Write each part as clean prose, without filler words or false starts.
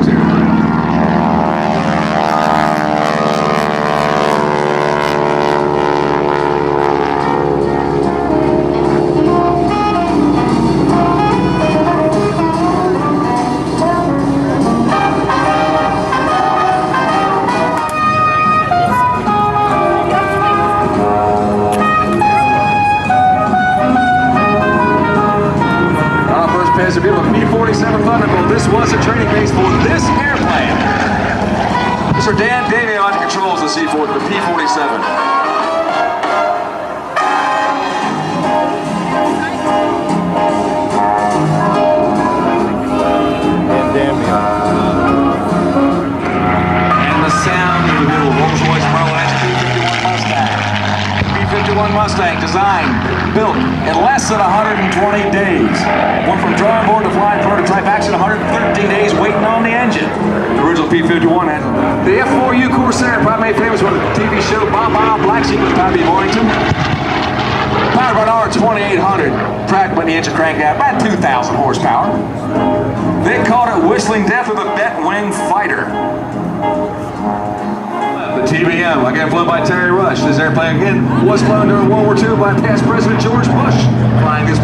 Cheers, everybody. As a bit of a P-47 Thunderbolt, this was a training base for this airplane. Mr. Dan Davey on the controls of the C-4, the P-47. And the sound of the little Rolls-Royce Merlin P-51 Mustang. P-51 Mustang designed, built in less than 120 days. Went from drawing board to flying prototype action, 113 days waiting on the engine. The original P-51 had the F4U Corsair, probably made famous with a TV show, Bob Black Sheep with Bobby Boynton. Powered by an R2800, tracked when the engine cranked out, about 2,000 horsepower. They called it Whistling Death with a Bent Wing Fighter. The TBM, again flown by Terry Rush. This airplane again was flown during World War II by past President George Bush, flying this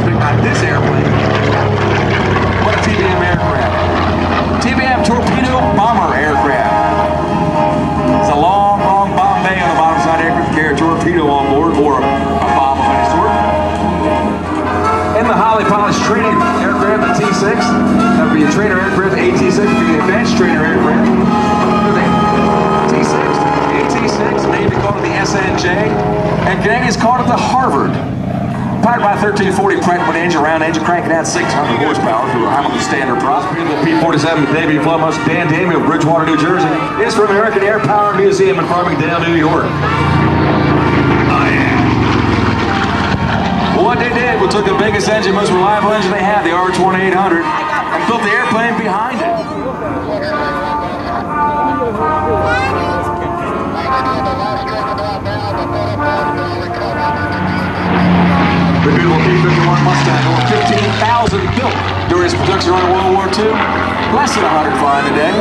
airplane. What a TBM aircraft. TBM torpedo bomber aircraft. It's a long, long bomb bay on the bottom side aircraft, carry a torpedo on board or a bomb of any sort. In the highly polished training aircraft, the T-6, that would be a trainer aircraft. The AT-6 would be the advanced trainer aircraft. T-6. T-6, Navy called it the SNJ, and Canadians called it the Harvard. Powered by a 1340 Pratt with engine, round engine, cranking out 600 horsepower through a Hamilton standard prop. The P-47 Navy flown most Dan Damie of Bridgewater, New Jersey, is from the American Air Power Museum in Farmingdale, New York. Oh yeah. Well, what they did was took the biggest engine, most reliable engine they had, the R2800, and built the airplane behind it. The beautiful P-51 Mustang, over 15,000 built during its production run in World War II. Less than 100 flying today.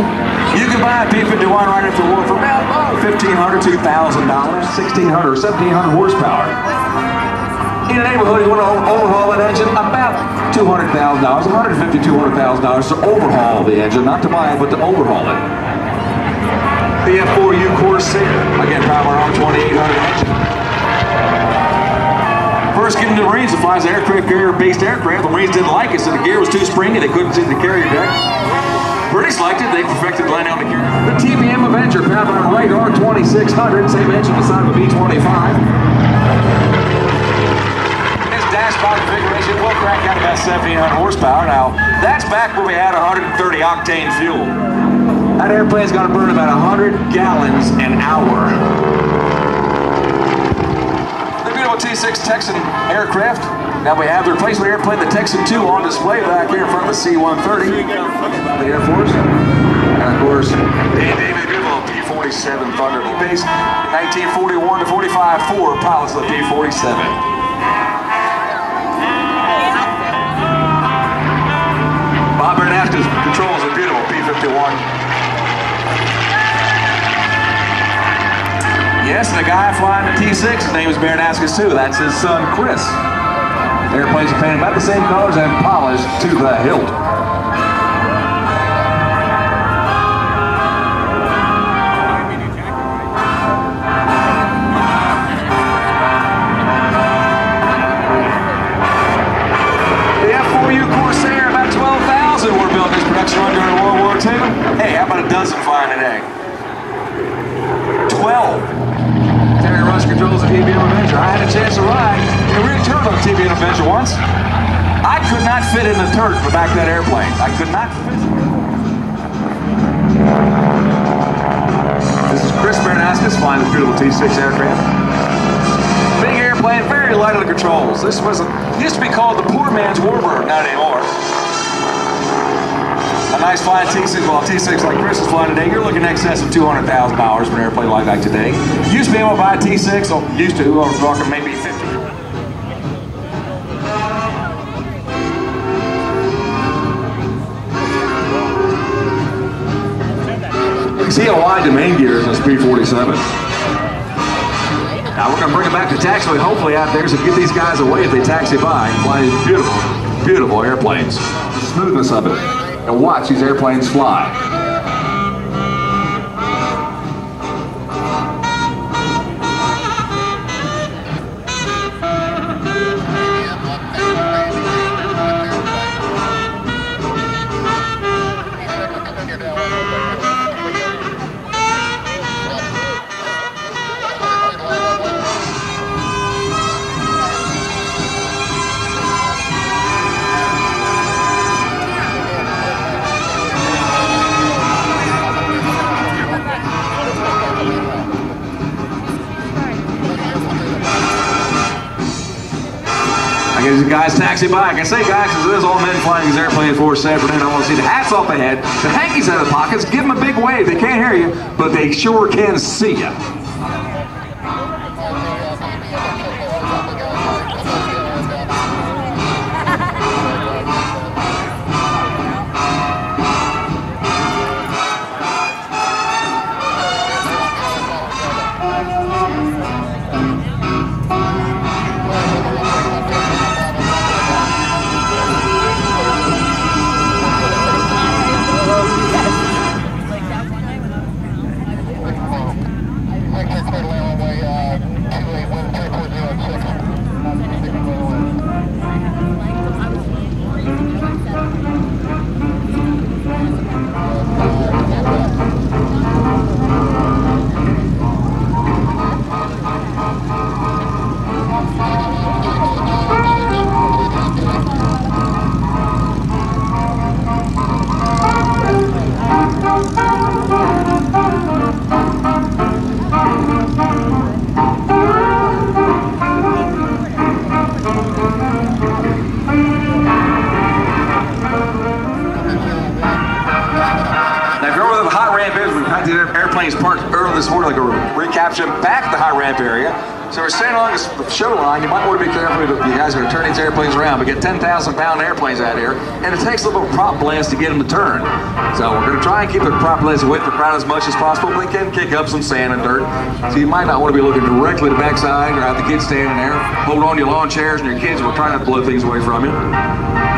You can buy a P-51 right after the war for about $1,500, $2,000, $1,600, or $1,700 horsepower. In the neighborhood, you want to overhaul that engine, about $200,000, $150,000, $200,000 to overhaul the engine, not to buy it, but to overhaul it. The F4U Corsair, again, powered by R2800 engine. First getting to the Marines, it flies an aircraft carrier-based aircraft. The Marines didn't like it, so the gear was too springy. They couldn't see the carrier deck. British liked it. They perfected landing on the gear. The TBM Avenger, powered by a Wright R2600, same engine beside the B-25. In this dashboard configuration, it will crank out about 1,700 horsepower. Now, that's back where we had 130 octane fuel. That airplane's going to burn about 100 gallons an hour. T-6 Texan aircraft. Now we have the replacement airplane, the Texan II, on display back here in front of the C-130, the Air Force. And of course, Dan Davey, the beautiful P-47 Thunderbolt, based in 1941 to 45 for pilots of the P-47. Bob Bernascus controls the beautiful P-51. Yes, the guy flying the T-6, his name is Bernascus too. That's his son, Chris. The airplanes are painted about the same colors and polished to the hilt. The F4U Corsair, about 12,000 were built in this production run during World War II. Hey, how about a dozen flying today? 12. Terry Rush controls the TBM Avenger. I had a chance to ride in a rear turbo TBM Avenger once. I could not fit in the turret in the back of that airplane. I could not fit. This is Chris Bernascus flying this beautiful T-6 aircraft. Big airplane, very light on the controls. This was used to be called the poor man's Warbird, not anymore. A nice flying T-6, well, T-6 like Chris is flying today, you're looking in excess of $200,000 for an airplane like that today. Used to be able to buy a T-6, or used to, I was talking maybe 50. See how wide the main gear is in this P-47. Now we're going to bring it back to taxiway, hopefully out there, so get these guys away if they taxi by and fly these beautiful, beautiful airplanes. The smoothness of it. And watch these airplanes fly. These guys taxi by. Like I say, guys, because it is all men flying these airplanes for this afternoon. I want to see the hats off the head, the hankies out of the pockets. Give them a big wave. They can't hear you, but they sure can see you. Airplanes parked early this morning, like a recapture back at the high ramp area. So we're standing along the show line. You might want to be careful if you guys are turning these airplanes around. We get 10,000-pound airplanes out here, and it takes a little prop blades to get them to turn. So we're going to try and keep the prop blades away from the ground as much as possible, but they can kick up some sand and dirt. So you might not want to be looking directly to the backside or have the kids standing there. Hold on to your lawn chairs and your kids will try not to blow things away from you.